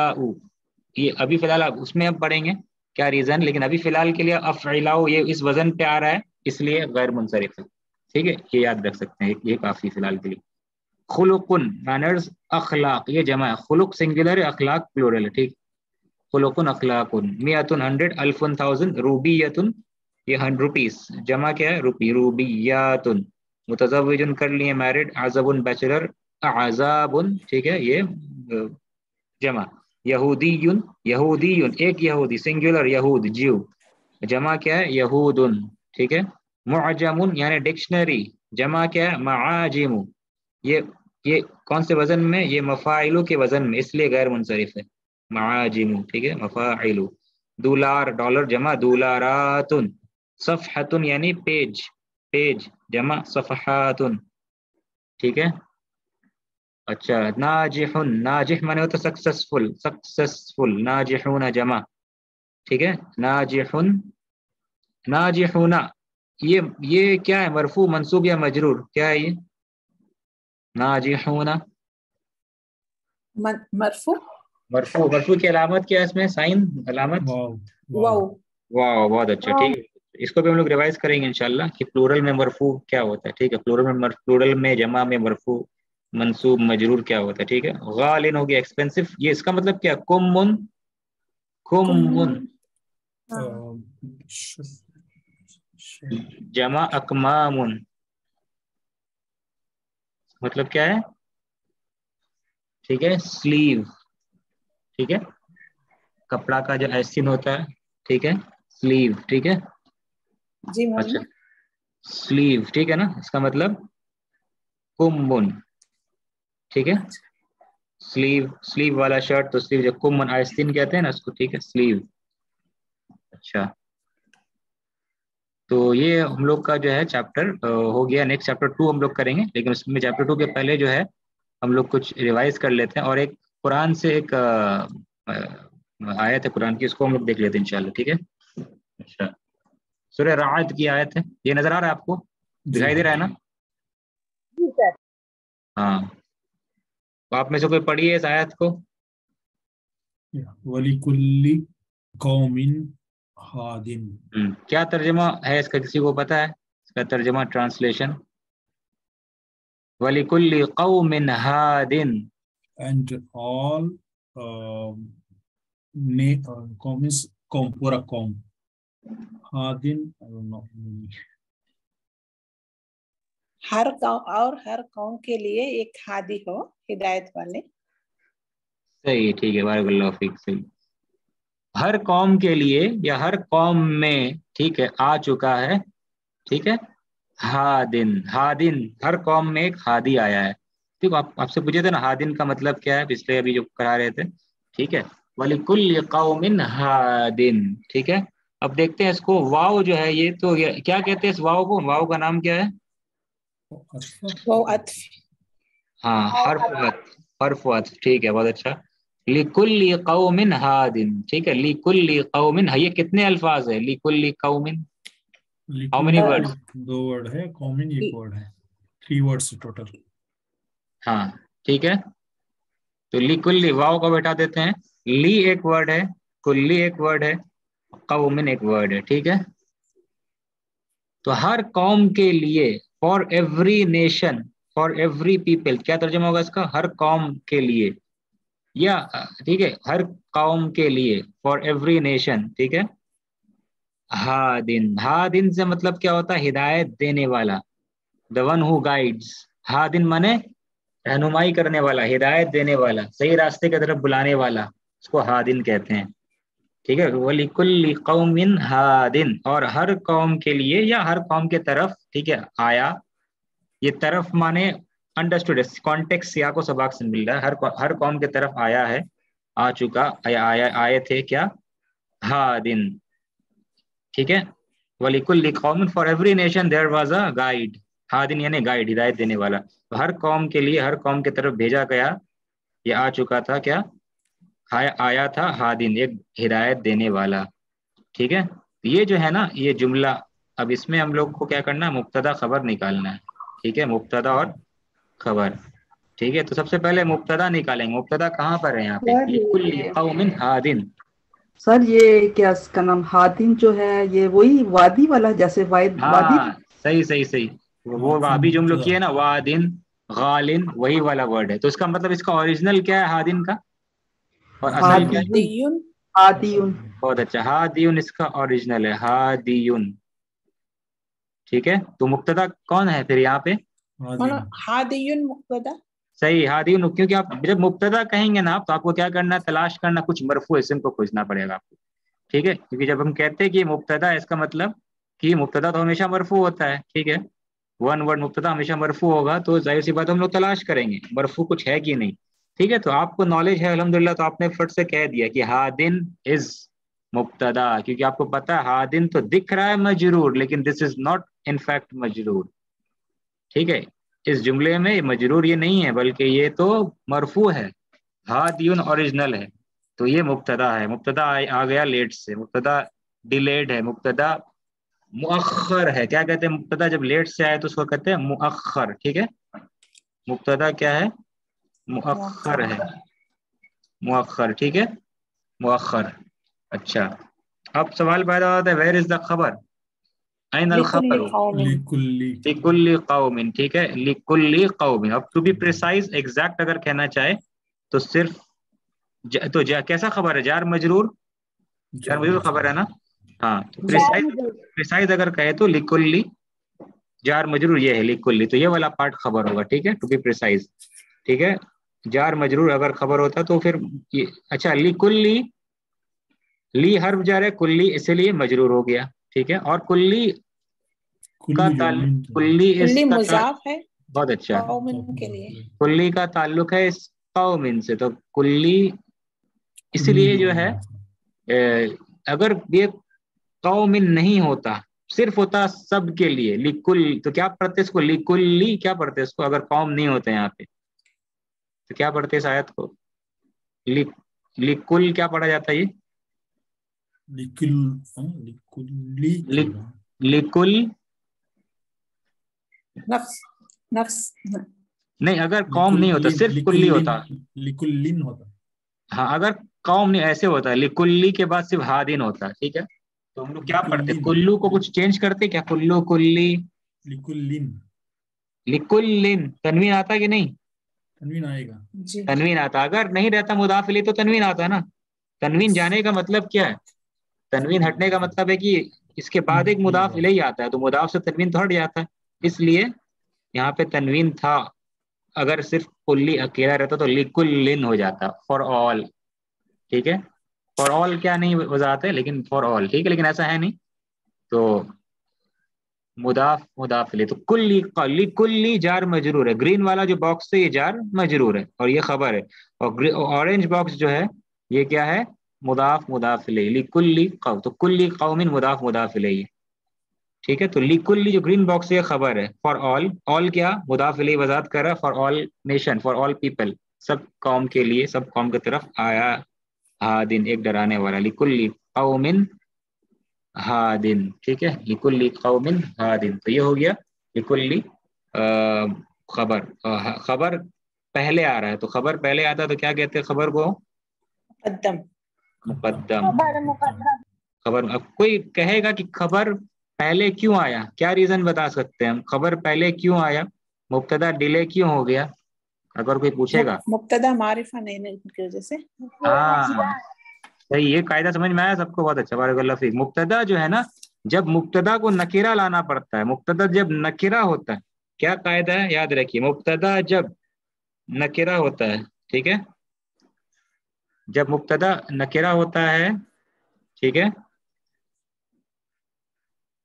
S1: یہ ابھی فی الحال اس میں اب پڑھیں گے کیا ریزن، لیکن ابھی فی الحال کے لیے افعلا یہ اس وزن پہ آ رہا ہے اس لیے غیر منصرف ہے. ٹھیک ہے، یہ یاد رکھ سکتے ہیں، یہ کافی فی الحال کے لیے. خلقن مینرز، اخلاق یہ جمع ہے، خلق سنگولر ہے، اخلاق پلورل ہے. ٹھیک، خلقن، اخلاقن. میاتن 100، الفن 1000، روبیتن یہ 100 روپیز، جمع کیا ہے؟ روپی. روبیاتن. متزوجن کر لیے میرڈ، عزبن بیچلر، عذابن ٹھیک ہے یہ جمع. یہودیون، یہودیون ایک یہودی سنگولر، یہود جیو، جمع کیا ہے؟ یہودن. ٹھیک ہے، معجم یعنی ڈکشنری، جمع کیا ہے؟ معاجم. یہ کون سے وزن میں؟ یہ مفاعلو کے وزن میں، اس لیے غیر منصرف ہے. معاجم. ٹھیک ہے، مفاعلو. دولار ڈالر، جمع دولاراتن. صفحتن یعنی پیج، پیج، جمع صفحاتن. ٹھیک ہے، اچھا. ناجح، ناجح مانے ہوتا سکسسفل، سکسسفل. ناجحون جمع. ٹھیک ہے، ناجح، ناجحون. یہ کیا ہے؟ مرفوع، منصوب یا مجرور؟ کیا ہے یہ؟ ناجحون
S4: مرفوع.
S1: مرفوع. مرفوع کی علامت کیا ہے اس میں؟ سائن، علامت
S4: واو.
S1: واو. بہت اچھا. ٹھیک ہے، اس کو بھی ہم لوگ ریوائز کریں گے انشاءاللہ کہ پلورل میں مرفوع کیا ہوتا ہے. ٹھیک ہے، پلورل میں جمع میں مرفوع، منصوب، مجرور کیا ہوتا ہے. ٹھیک ہے، غالن ہو گیا ایکسپینسو. یہ اس کا مطلب کیا؟ کمن، کمن جمع اکمام. مطلب کیا ہے؟ ٹھیک ہے، سلیو. ٹھیک ہے، کپڑا کا جو آستین ہوتا ہے، ٹھیک ہے، سلیو، ٹھیک ہے،
S4: جی
S1: اچھا
S4: مولانا.
S1: سلیو، ٹھیک ہے نا، اس کا مطلب کمبن، ٹھیک ہے، سلیو والا شرٹ تو سلیو، جو کمبن آستین کہتے ہیں نا اس کو، ٹھیک ہے، سلیو. اچھا تو یہ ہم لوگ کا جو ہے چیپٹر ہو گیا. نیکسٹ چیپٹر 2 ہم لوگ کریں گے، لیکن اس میں چیپٹر 2 کے پہلے جو ہے ہم لوگ کچھ ریوائز کر لیتے ہیں، اور ایک قرآن سے ایک آیت ہے قرآن کی، اس کو ہم لوگ دیکھ لیتے ہیں انشاءاللہ، ٹھیک ہے. اچھا سورہ رعد کی آیت ہے، یہ نظر آ رہا ہے آپ کو، دکھائی دے رہا ہے نا؟
S2: جی سر.
S1: ہاں تو آپ میں سے کوئی پڑھی ہے اس آیت کو؟
S3: وَلِكُلِّ قَوْمٍ هَادٍ.
S1: کیا ترجمہ ہے اس کا، کسی کو پتا ہے اس کا ترجمہ، ٹرانسلیشن؟ وَلِكُلِّ قَوْمٍ هَادٍ.
S3: And all قوم is قوم، پورا قوم. ہادن I don't know.
S4: ہر قوم اور ہر قوم کے لیے ایک ہادی ہو، ہدایت والے.
S1: صحیح، ٹھیک ہے، بارک اللہ فیک. صحیح، ہر قوم کے لیے یا ہر قوم میں، ٹھیک ہے، آ چکا ہے، ٹھیک ہے، ہادن. ہادن ہر قوم میں ایک ہادی آیا ہے. ٹھیک، آپ سے پوچھے تھے نا ہادن کا مطلب کیا ہے، پچھلے ابھی جو کرا رہے تھے، ٹھیک ہے. وَلِكُلِّ قَوْمٍ ہادٍ، ٹھیک ہے. اب دیکھتے ہیں اس کو، واو جو ہے یہ تو کیا کہتے ہیں اس واو کو، واو کا نام کیا ہے؟
S4: وہ عطف.
S1: ہاں حرف عطف، ٹھیک ہے، بہت اچھا. لِكُلِّ قَوْمٍ ہادٍ، ٹھیک ہے، لِكُلِّ قَوْمٍ. یہ کتنے الفاظ ہے لِكُلِّ قَوْمٍ؟ How many words؟
S3: 2 ورڈ ہے، قومن 1 ورڈ ہے، 3 words ٹوٹل.
S1: ہاں ٹھیک ہے، تو لِكُلِّ واو کو بیٹھا دیتے ہیں، لی ایک ورڈ ہے، کلی ایک ورڈ ہے، قومن ایک ورڈ ہے، ٹھیک ہے. تو ہر قوم کے لیے، for every nation, for every people, کیا ترجمہ ہوگا اس کا؟ ہر قوم کے لیے، یا ٹھیک ہے، ہر قوم کے لیے، فار ایوری نیشن، ٹھیک ہے. ہادن، ہادن سے مطلب کیا ہوتا ہے؟ ہدایت دینے والا، the one who guides. ہادن مانے رہنمائی کرنے والا، ہدایت دینے والا، صحیح راستے کی طرف بلانے والا، اس کو ہادن کہتے ہیں، ٹھیک ہے. وَلِكُلِّ قَوْمٍ ہادٍ، اور ہر قوم کے لیے یا ہر قوم کے طرف، ٹھیک ہے، آیا. یہ طرف مانے انڈرسٹوڈ، کانٹیکس سیاق و سباق سے مل رہا ہے، ہر قوم کے طرف آیا ہے، آ چکا، آئے تھے کیا؟ ہادٍ، ٹھیک ہے. وَلِكُلِّ قَوْمٍ، for every nation there was a guide. ہادٍ یعنی گائیڈ، ہدایت دینے والا. تو ہر قوم کے لیے، ہر قوم کی طرف بھیجا گیا، یہ آ چکا تھا کیا؟ آیا تھا ہادٍ، ایک ہدایت دینے والا، ٹھیک ہے. یہ جو ہے نا یہ جملہ، اب اس میں ہم لوگ کو کیا کرنا ہے؟ مبتدا خبر نکالنا ہے، ٹھیک ہے، مبتدا اور خبر، ٹھیک ہے. تو سب سے پہلے مبتدا نکالیں گے. مبتدا کہاں پر ہے یہاں پہ؟ لِكُلِّ قَوْمٍ ہادٍ.
S5: سر یہ کیا اس کا نام ہادن جو ہے، یہ وہی وادی والا، جیسے وادی.
S1: ہاں صحیح، وہ ابھی جو ہم لوگ کیے نا، وادن، غالن، وہی والا ورڈ ہے. تو اس کا مطلب، اس کا اوریجنل کیا ہے ہادن کا، اور اصل کیا ہے؟
S4: ہادیون.
S5: ہادیون.
S1: بہت اچھا، ہادیون اس کا اوریجنل ہے، ہادیون، ٹھیک ہے. تو مبتدا کون ہے پھر یہاں پہ؟
S4: ہادیون مبتدا.
S1: صحیح، ہادیون، کیونکہ آپ جب مبتدا کہیں گے نا تو آپ کو کیا کرنا ہے؟ تلاش کرنا، کچھ مرفوع اسم کو کھوجنا پڑے گا آپ کو، ٹھیک ہے. کیونکہ جب ہم کہتے ہیں کہ یہ مبتدا ہے، اس کا مطلب کہ مبتدا تو ہمیشہ مرفوع ہوتا ہے، ٹھیک ہے. ون ورڈ مبتدا ہمیشہ مرفوع ہوگا، تو ظاہر سی بات ہم لوگ تلاش کریں گے مرفوع کچھ ہے کہ نہیں، ٹھیک ہے. تو آپ کو نالج ہے الحمدللہ، تو آپ نے فٹ سے کہہ دیا کہ ہادن از مبتدا، کیونکہ آپ کو پتا ہے ہادن تو دکھ رہا ہے مجرور، لیکن دس از ناٹ ان فیکٹ مجرور، ٹھیک ہے. اس جملے میں مجرور یہ نہیں ہے، بلکہ یہ تو مرفوع ہے، ہادیون اوریجنل ہے. تو یہ مبتدا ہے، مبتدا آ گیا لیٹ سے، مبتدا ڈیلیڈ ہے، مبتدا مؤخر ہے. کیا کہتے ہیں مبتدا جب لیٹ سے آئے تو اس کو کہتے ہیں مؤخر، ٹھیک ہے. مبتدا کیا ہے؟ مؤخر ہے، مؤخر، ٹھیک ہے، مؤخر. اچھا اب سوال پیدا ہوتا ہے، ویئر از دا خبر؟ این الخبر؟
S4: لکل قوم.
S1: لِكُلِّ قَوْمٍ، ٹھیک ہے، لِكُلِّ قَوْمٍ. اب ٹو بی پریسائز، ایگزیکٹ اگر کہنا چاہے تو صرف کیسا خبر ہے؟ جار مجرور، جار مجرور خبر ہے نا. ہاں تو پریسائز اگر کہے تو لِكُلِّ، جار مجرور یہ ہے لِكُلِّ، تو یہ والا پارٹ خبر ہوگا، ٹھیک ہے، ٹو بی پریسائز، ٹھیک ہے. جار مجرور اگر خبر ہوتا تو پھر اچھا لِكُلِّ لی حرف جار ہے، کلی اسی لیے مجرور ہو گیا، ٹھیک ہے. اور کلی کا کلی اس کا
S4: مضاف ہے
S1: بہت اچھا،
S4: قوم کے لیے.
S1: کلی کا تعلق ہے اس قوم سے، تو کلی اس لیے جو ہے اگر یہ قوم نہیں ہوتا، صرف ہوتا سب کے لیے لکل، تو کیا پڑھتے اس کو؟ لکلی کیا پڑھتے اس کو اگر قوم نہیں ہوتے یہاں پہ؟ تو کیا پڑھتے اس آیت کو؟ لکل کیا پڑھا جاتا ہے؟ یہ لکل
S4: نفس
S1: نہیں، اگر قوم نہیں ہوتا صرف کلی ہوتا.
S3: لکلن ہوتا.
S1: ہاں اگر قوم نہیں ایسے ہوتا ہے، لکلی کے بعد صرف ہادن ہوتا ہے، ٹھیک ہے. تو ہم لوگ کیا پڑھتے؟ کلو کو کچھ چینج کرتے کیا؟ کلو، کلی،
S3: لکلن.
S1: لکلن تنوین آتا کہ نہیں؟
S3: تنوین آئے گا.
S1: تنوین آتا. اگر نہیں رہتا مضاف الیہ تو تنوین آتا ہے نا. تنوین جانے کا مطلب کیا ہے؟ تنوین ہٹنے کا مطلب ہے کہ اس کے بعد ایک مضاف الیہ آتا ہے، تو مضاف سے تنوین تو ہٹ جاتا ہے. اس لیے یہاں پہ تنوین تھا. اگر صرف کلی اکیلا رہتا تو لکلن ہو جاتا، فار آل، ٹھیک ہے. فار آل کیا نہیں وضاحت ہے، لیکن فار آل ٹھیک ہے، لیکن ایسا ہے نہیں. تو مضاف الیہ، تو کلی جار مجرور ہے. گرین والا جو باکس ہے یہ جار مجرور ہے اور یہ خبر ہے. اور اورنج باکس جو ہے یہ کیا ہے؟ مضاف الیہ. لکلی قوم، تو کلی قوم مضاف الیہ، ٹھیک ہے. تو لکلی جو گرین باکس ہے یہ خبر ہے. فار آل، آل کیا؟ مضاف الیہ وضاحت کر رہا ہے. For all nation, for all people, سب قوم کے لیے، سب قوم کی طرف آیا ہادن ایک ڈرانے والا. لکلی قوم ہادن، ٹھیک ہے. لکلی قوم ہادن، تو یہ ہو گیا لکلی خبر. خبر پہلے آ رہا ہے، تو خبر پہلے آتا ہے تو کیا کہتے ہیں خبر کو؟ مقدم. خبر. اب کوئی کہے گا کہ خبر پہلے کیوں آیا؟ کیا ریزن بتا سکتے ہیں ہم؟ خبر پہلے کیوں آیا؟ مبتدا ڈیلے کیوں ہو گیا؟ اگر کوئی پوچھے گا.
S4: مبتدا معرفہ نہیں کی وجہ سے.
S1: ہاں صحیح، یہ قاعدہ سمجھ میں آیا سب کو؟ بہت اچھا، بارک اللہ فیک. مبتدا جو ہے نا، جب مبتدا کو نکرہ لانا پڑتا ہے، مبتدا جب نکرہ ہوتا ہے، کیا قاعدہ ہے یاد رکھیے، مبتدا جب نکرہ ہوتا ہے، ٹھیک ہے، جب مبتدا نکرہ ہوتا ہے، ٹھیک ہے،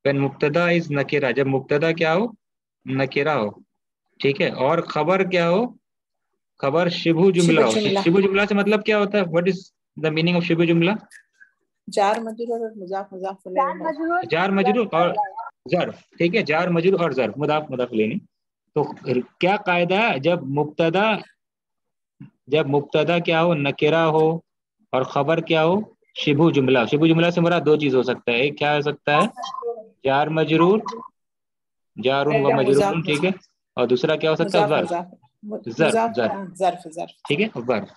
S1: when مبتدا از نکرہ، جب مبتدا کیا ہو؟ نکرہ ہو، ٹھیک ہے. اور خبر کیا ہو؟ خبر شبہ جملہ ہو. شبہ جملہ سے مطلب کیا ہوتا ہے؟ what is the meaning of شبہ جملہ؟
S4: جار مجرور اور مضاف الیہ.
S1: جار مجرور اور ظرف، ٹھیک ہے. جار مجرور اور ظرف، مضاف الیہ. تو کیا قاعدہ ہے؟ جب مبتدا کیا ہو؟ نکرہ ہو، اور خبر کیا ہو؟ شبہ جملہ. شبہ جملہ سے مراد دو چیز ہو سکتا ہے. ایک کیا ہو سکتا ہے؟ جار مجرور، جار و مجرور، ٹھیک ہے. اور دوسرا کیا ہو سکتا ہے؟ ظرف، ٹھیک ہے. ظرف،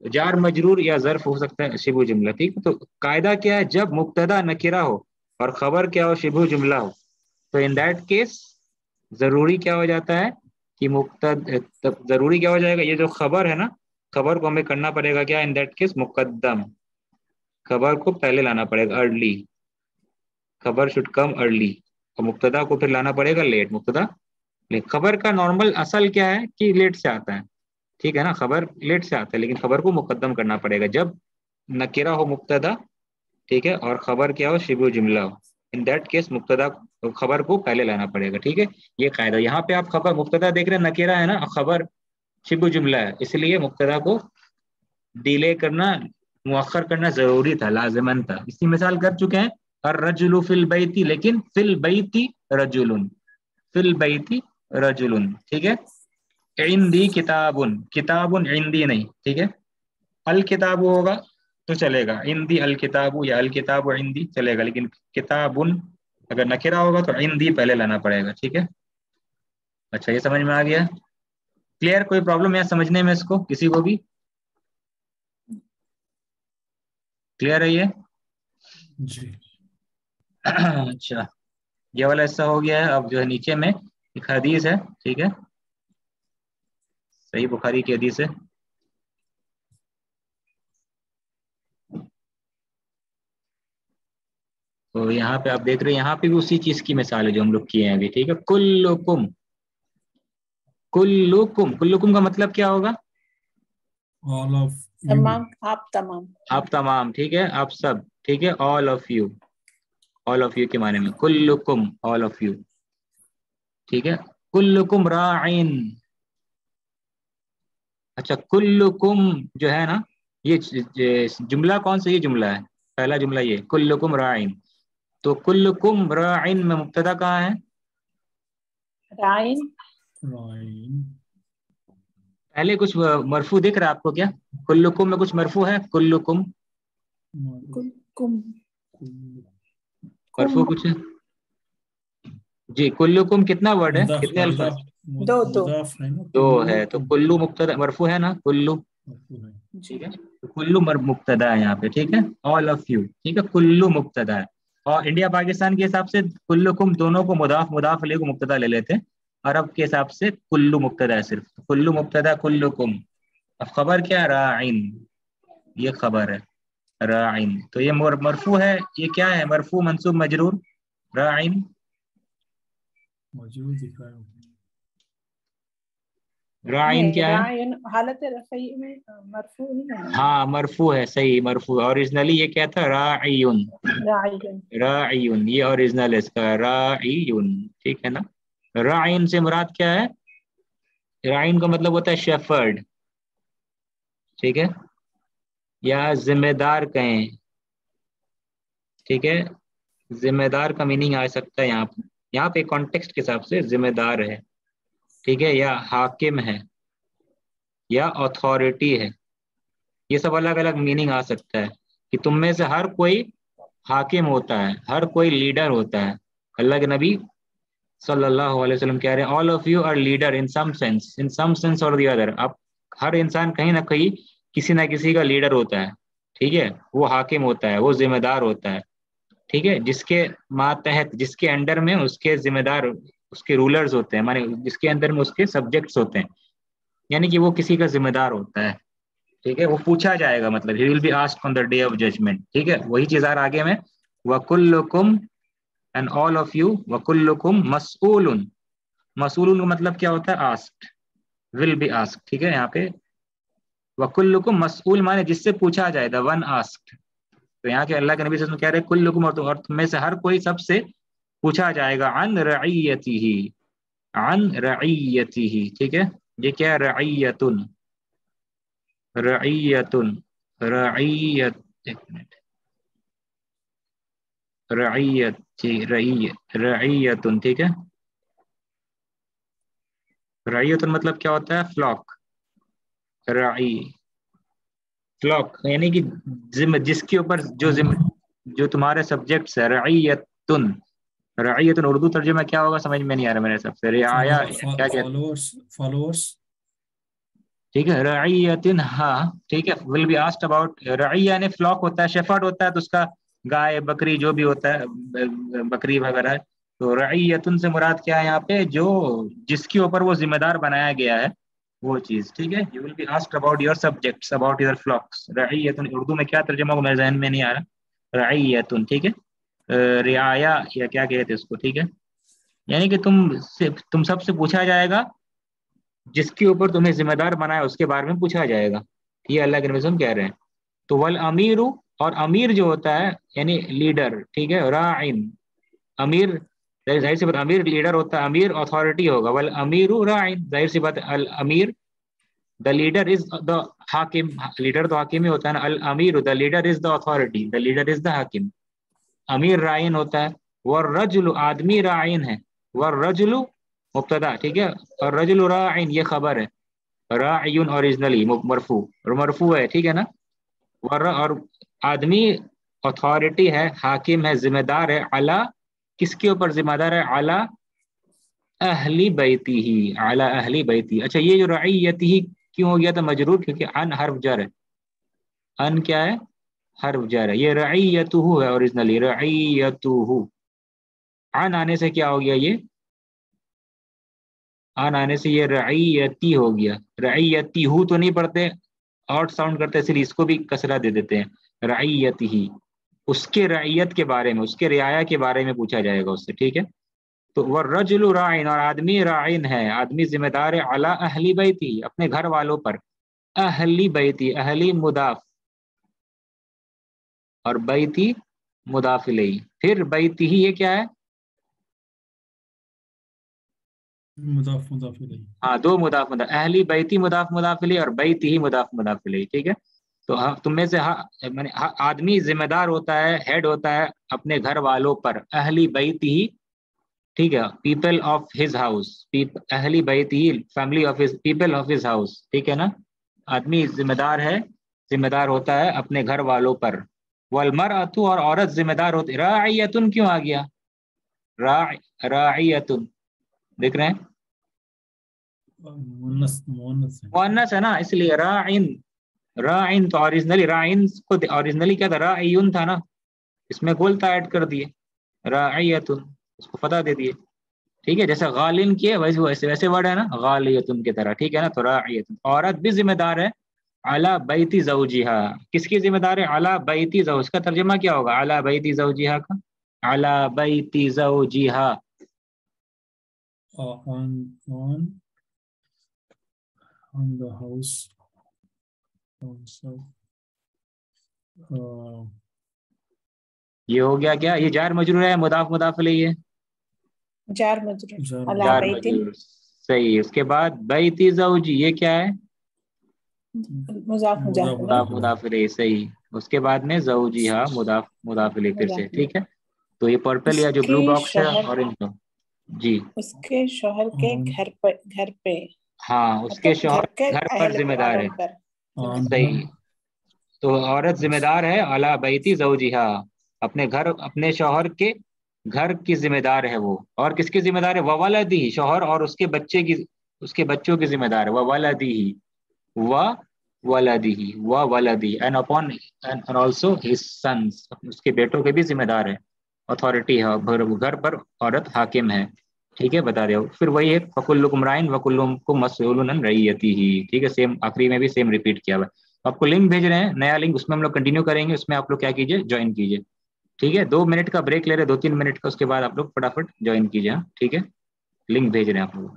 S1: جار مجرور یا ظرف ہو سکتا ہے شبہ جملہ، ٹھیک ہے. تو قاعدہ کیا ہے؟ جب مبتدا نکرہ ہو اور خبر کیا ہو؟ شبہ جملہ ہو، تو ان دیٹ کیس ضروری کیا ہو جاتا ہے کہ ضروری کیا ہو جائے گا؟ یہ جو خبر ہے نا، خبر کو ہمیں کرنا پڑے گا کیا؟ ان دیٹ کیس مقدم، خبر کو پہلے لانا پڑے گا، ارلی. خبر شوڈ کم ارلی، اور مبتدا کو پھر لانا پڑے گا لیٹ. مبتدا خبر کا نارمل اصل کیا ہے کہ لیٹ سے آتا ہے، ٹھیک ہے نا. خبر لیٹ سے آتا ہے، لیکن خبر کو مقدم کرنا پڑے گا جب نکرہ ہو مبتدا، ٹھیک ہے، اور خبر کیا ہو؟ شبہ جملہ ہو. ان دیٹ کیس مبتدا خبر کو پہلے لانا پڑے گا، ٹھیک ہے. یہ قاعدہ. یہاں پہ آپ خبر مبتدا دیکھ رہے ہیں نکرہ ہے نا، خبر شبہ جملہ ہے، اس لیے مبتدا کو ڈیلے کرنا، مؤخر کرنا ضروری تھا، لازمن تھا. اس کی مثال کر چکے ہیں. الرجل فی البیت، لیکن فی البیت رجل، فی البیت رجل، ٹھیک ہے. عندی کتاب، کتاب عندی نہیں، ٹھیک ہے. الکتاب ہوگا تو چلے گا، عندی الکتاب یا الکتاب عندی چلے گا، لیکن کتاب اگر نکرہ ہوگا تو عندی پہلے لانا پڑے گا، ٹھیک ہے. اچھا، یہ سمجھ میں آ گیا؟ کلیئر؟ کوئی پرابلم ہے سمجھنے میں اس کو کسی کو بھی؟ کلیئر ہے یہ؟
S3: جی.
S1: اچھا، یہ والا حصہ ہو گیا ہے. اب جو ہے نیچے میں ایک حدیث ہے، ٹھیک ہے، صحیح بخاری کی حدیث ہے. تو یہاں پہ آپ دیکھ رہے ہیں، یہاں پہ بھی اسی چیز کی مثال ہے جو ہم لوگ کیے ہیں ابھی، ٹھیک ہے. کلکم، کلکم، کلکم کا مطلب کیا ہوگا؟
S3: all of you.
S4: تمام، آپ تمام،
S1: آپ تمام، ٹھیک ہے، آپ سب. ٹھیک ہے, all of you, all of you کے معنی میں کلکم, all of you, ٹھیک ہے. کلکم راعین, اچھا کلکم جو ہے نا, یہ جملہ کون سا, یہ جملہ ہے پہلا جملہ یہ کلکم راعین. تو کلکم راعین میں مبتدا کہاں ہے؟
S4: رائن
S3: رائن
S1: پہلے کچھ مرفوع دکھ رہا ہے آپ کو کیا؟ کلکم میں کچھ مرفوع ہے؟ کلکم
S4: کم
S1: مرفوع کچھ ہے جی؟ کلکم کتنا ورڈ ہے, کتنے الفاظ؟
S4: دو
S1: دو ہے. تو کلو مبتدا مرفوع ہے نا, کلو, ٹھیک ہے. تو کلو مبتدا ہے یہاں پہ, ٹھیک ہے. آل آف یو, ٹھیک ہے, کلو مبتدا ہے. اور انڈیا پاکستان کے حساب سے کلکم دونوں کو مضاف علیہ کو مبتدا لے لیتے ہیں. عرب کے حساب سے کلو مبتدا ہے صرف, کلو مبتدا کلکم. اب خبر کیا؟ راعین, یہ خبر ہے راعین. تو یہ مرفوع ہے, یہ کیا ہے؟ مرفوع منصوب مجرور. راعین
S3: موجود دکھ رہا ہے.
S1: راعین کیا ہے؟
S4: رائن حالت رفعی میں مرفوع نہیں ہے.
S1: ہاں مرفوع ہے, صحیح مرفوع. اوریجنلی یہ کیا تھا؟ راعیون,
S4: رائن
S1: راعیون, یہ اوریجنل ہے اس کا, راعیون, ٹھیک ہے نا. راعین سے مراد کیا ہے؟ راعین کا مطلب ہوتا ہے شیفرڈ, ٹھیک ہے, یا ذمہ دار کہیں, ٹھیک ہے. ذمہ دار کا میننگ آ سکتا ہے یہاں پہ کانٹیکسٹ کے حساب سے ذمہ دار ہے, ٹھیک ہے, یا حاکم ہے, یا اتھارٹی ہے. یہ سب الگ الگ میننگ آ سکتا ہے کہ تم میں سے ہر کوئی حاکم ہوتا ہے, ہر کوئی لیڈر ہوتا ہے. اللہ کے نبی صلی اللہ علیہ وسلم کہہ رہے ہیں all of you are leader in some sense or the other. اب ہر انسان کہیں نہ کہیں کسی نہ کسی کا لیڈر ہوتا ہے, ٹھیک ہے, وہ حاکم ہوتا ہے, وہ ذمہ دار ہوتا ہے, ٹھیک ہے, جس کے ماتحت, جس کے انڈر میں اس کے ذمہ دار, اس کے رولرز ہوتے ہیں, مانے جس کے اندر میں اس کے سبجیکٹس ہوتے ہیں, یعنی کہ وہ کسی کا ذمہ دار ہوتا ہے, ٹھیک ہے. وہ پوچھا جائے گا, مطلب he will be asked on the day of judgment, ٹھیک ہے. وہی چیز آگے میں وَكُلُّكُمْ and all of you وَكُلُّكُمْ مَسْئُولٌ. مسئول کا مطلب کیا ہوتا ہے؟ asked, will be asked, ٹھیک ہے. یہاں پہ وَكُلُّكُمْ مسئول مانے جس سے پوچھا جائے, the one asked. تو یہاں کے اللہ کے نبی صلی اللہ علیہ وسلم کہہ رہے ہیں کلکم, اور تم میں سے ہر کوئی سب سے پوچھا جائے گا عن رعیتہ, عن رعیتہ, ٹھیک ہے. یہ کیا ہے؟ رعیتن, رعیتن, رعیت, ایک منٹ, رعیت, رعیتن, ٹھیک ہے. رعیتن مطلب کیا ہوتا ہے؟ فلاک. رعی فلاک یعنی کہ جس کے اوپر جو تمہارے سبجیکٹس ہے. رعیتن, رعیتن اردو ترجمہ کیا ہوگا سمجھ میں نہیں آ رہا میرے حساب سے. رعایا کیا کہتے ہیں؟
S3: فالوورس,
S1: ٹھیک ہے. رعیتن, ہاں ٹھیک ہے. ول بی آسکڈ اباؤٹ رعیہ, یعنی فلاک ہوتا ہے, شیفرڈ ہوتا ہے, تو اس کا گائے بکری جو بھی ہوتا ہے, بکری وغیرہ. تو رعیتن سے مراد کیا ہے یہاں پہ؟ جو جس کے اوپر وہ ذمہ دار بنایا گیا ہے وہ چیز, ٹھیک ہے. You will be asked about your subjects, about your flocks. رعیتن اردو میں کیا ترجمہ ہوگا میرے ذہن میں نہیں آ رہا. رعیتن, ٹھیک ہے. رعایا یا کیا کہتے اس کو, ٹھیک ہے. یعنی کہ تم سب سے پوچھا جائے گا, جس کے اوپر تمہیں ذمہ دار بنایا اس کے بارے میں پوچھا جائے گا. یہ اللہ کے نبی صلی اللہ علیہ وسلم کہہ رہے ہیں. تو والامیر, اور امیر جو ہوتا ہے یعنی لیڈر, ٹھیک ہے. راعین, امیر ظاہر سی بات, امیر لیڈر ہوتا ہے, امیر اتھارٹی ہوگا. والامیر راعین, ظاہر سی بات, الامیر the leader is the حاکم, لیڈر تو حاکم ہی ہوتا ہے نا. الامیر the leader is the authority, the leader is the حاکم. امیر راعین ہوتا ہے. والرجل آدمی راعین ہے. والرجل مبتدا, ٹھیک ہے. اور رجل راعین یہ خبر ہے. راعین اوریجنلی مرفوع, اور مرفوع ہے, ٹھیک ہے نا. اور آدمی اتھارٹی ہے, حاکم ہے, ذمہ دار ہے. علی کس کے اوپر ذمہ دار ہے؟ علی اہلی بیتی ہی, علی اہلی بیتی. اچھا یہ جو رعیتی ہی کیوں ہو گیا تھا مجرور؟ کیونکہ ان حرف جر ہے. ان کیا ہے؟ حرف جر ہے. یہ رعیتہ ہے اوریجنلی, رعیتہ. ان آنے سے کیا ہو گیا؟ یہ ان آنے سے یہ رعیتی ہو گیا. رعیتی ہو تو نہیں پڑھتے, آؤٹ ساؤنڈ کرتے, اس لیے اس کو بھی کسرہ دے دیتے ہیں. رعیتی ہی, اس کے رعیت کے بارے میں, اس کے رعایا کے بارے میں پوچھا جائے گا اس سے, ٹھیک ہے. تو والرجل راعین, اور آدمی راعین ہے, آدمی ذمہ دار ہے. علی اہلی بیتی, اپنے گھر والوں پر. اہلی بیتی, اہلی مضاف, اور بیتی مضاف الیہ. پھر بیتی ہی یہ کیا ہے؟
S3: مضاف مضاف الیہ.
S1: ہاں دو مضاف مضاف، اہلی بیتی مضاف مضاف الیہ اور بیتی ہی مضاف مضاف الیہ. ٹھیک ہے، تو تم میں سے آدمی ذمہ دار ہوتا ہے، ہیڈ ہوتا ہے اپنے گھر والوں پر. اہلی بیتی ہی، ٹھیک ہے، پیپل آف ہز ہاؤس، اہلی بیتی ہی family of his, people of his house. ٹھیک ہے نا، آدمی ذمہ دار ہے، ذمہ دار ہوتا ہے اپنے گھر والوں پر. والمرأۃ، اور عورت ذمہ دار ہوتی. راعیۃ کیوں آ گیا؟ راعیۃ دیکھ رہے ہیں مؤنث ہے نا، اس لیے راعن. راعن تو اوریجنلی راعن کو اوریجنلی کیا تھا؟ راعیون تھا نا، اس میں گولتا ایڈ کر دیے راعیۃ، اس کو فتح دے دیے. ٹھیک ہے، جیسے غالن کیے ویسے ورڈ ہے نا، غالیتن کی طرح. ٹھیک ہے نا، تو راعیۃ. عورت بھی ذمہ دار ہے علی بیتی زوجہا. کس کی ذمہ دار ہے؟ علی بیتی زوج. کا ترجمہ کیا ہوگا علی بیتی زوجہا کا؟ علی بیتی زوجہا.
S3: on the house.
S1: یہ ہو گیا کیا؟ یہ جار مجرور ہے، مضاف مضاف الیہ ہے.
S4: جار مجرور علی
S1: جار
S4: بیت
S1: مجرور صحیح. اس کے بعد بیتی زوجی، یہ کیا ہے؟
S4: مضاف مضاف
S1: مضاف مضاف الیہ صحیح. اس کے بعد میں زوجیہا مضاف مضاف الیہ پھر سے. ٹھیک ہے، تو یہ پرپل یا جو بلو باکس ہے اورنج کا. جی،
S4: اس کے شوہر کے گھر پہ
S1: ہاں اس کے شوہر گھر پر ذمہ دار ہے. صحیح. تو عورت ذمہ دار ہے علی بیتی زوجہا، اپنے گھر، اپنے شوہر کے گھر کی ذمہ دار ہے وہ. اور کس کی ذمہ دار ہے؟ وولدی، شوہر اور اس کے بچے کی، اس کے بچوں کی ذمہ دار ہے. وولدی وولدی وولدی and upon and also his sons, اس کے بیٹوں کے بھی ذمہ دار ہے. اتھارٹی ہے گھر پر، عورت حاکم ہے. ٹھیک ہے، بتا دیا. پھر وہی ہے فکلکم رائن وکلکم مسئول عن رعیتہ. ٹھیک ہے، سیم آخری میں بھی سیم ریپیٹ کیا ہوا ہے. آپ کو لنک بھیج رہے ہیں، نیا لنک، اس میں ہم لوگ کنٹینیو کریں گے. اس میں آپ لوگ کیا کیجیے، جوائن کیجیے. ٹھیک ہے، 2 منٹ کا بریک لے رہے، 2-3 منٹ کا، اس کے بعد آپ لوگ فٹافٹ جوائن کیجیے. ٹھیک ہے، لنک بھیج رہے ہیں آپ لوگ.